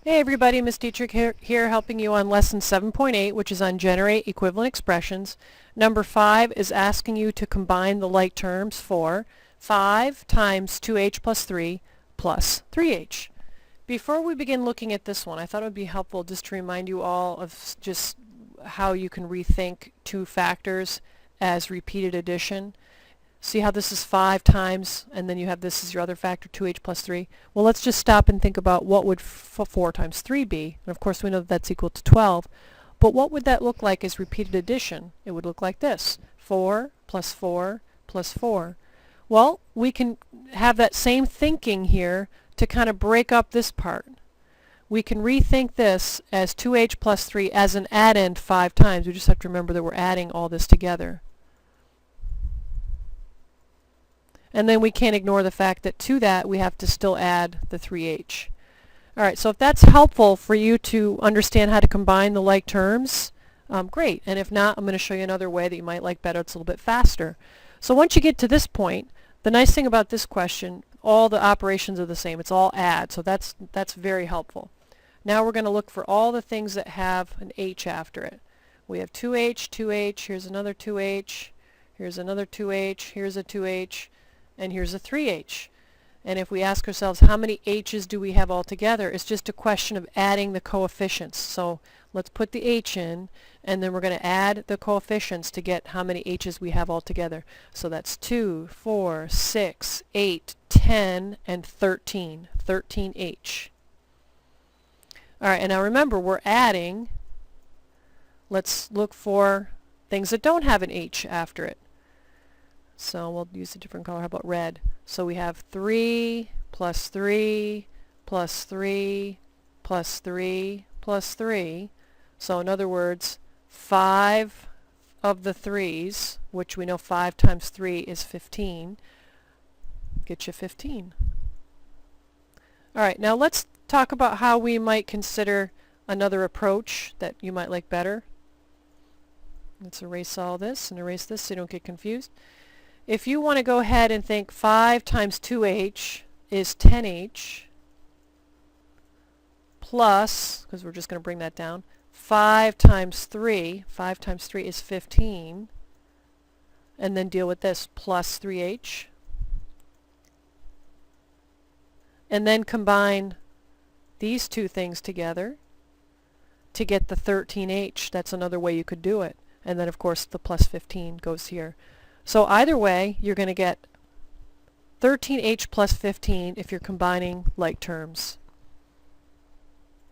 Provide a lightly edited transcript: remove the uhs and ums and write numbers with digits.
Hey everybody, Ms. Dietrich here helping you on lesson 7.8, which is on generate equivalent expressions. Number 5 is asking you to combine the like terms for 5 times 2h plus 3 plus 3h. Before we begin looking at this one, I thought it would be helpful just to remind you all of just how you can rethink two factors as repeated addition. See how this is 5 times, and then you have this as your other factor, 2h plus 3. Well, let's just stop and think about what would 4 times 3 be. And of course, we know that that's equal to 12. But what would that look like as repeated addition? It would look like this. 4 plus 4 plus 4. Well, we can have that same thinking here to kind of break up this part. We can rethink this as 2h plus 3 as an addend 5 times. We just have to remember that we're adding all this together. And then we can't ignore the fact that to that we have to still add the 3h. Alright, so if that's helpful for you to understand how to combine the like terms, great. And if not, I'm going to show you another way that you might like better. It's a little bit faster. So once you get to this point, the nice thing about this question, all the operations are the same. It's all add, so that's very helpful. Now we're going to look for all the things that have an h after it. We have 2h, 2h, here's another 2h, here's another 2h, here's a 2h, and here's a 3h. And if we ask ourselves how many h's do we have altogether, it's just a question of adding the coefficients. So let's put the h in, and then we're going to add the coefficients to get how many h's we have altogether. So that's 2, 4, 6, 8, 10, and 13. 13h. Alright, and now remember, we're adding. Let's look for things that don't have an h after it. So we'll use a different color. How about red? So we have 3 plus 3 plus 3 plus 3 plus 3. So in other words, 5 of the 3's, which we know 5 times 3 is 15, get you 15. Alright, now let's talk about how we might consider another approach that you might like better. Let's erase all this and erase this so you don't get confused. If you want to go ahead and think 5 times 2h is 10h plus, because we're just going to bring that down, 5 times 3 is 15, and then deal with this, plus 3h, and then combine these two things together to get the 13h. That's another way you could do it. And then of course the plus 15 goes here. So either way, you're going to get 13h plus 15 if you're combining like terms.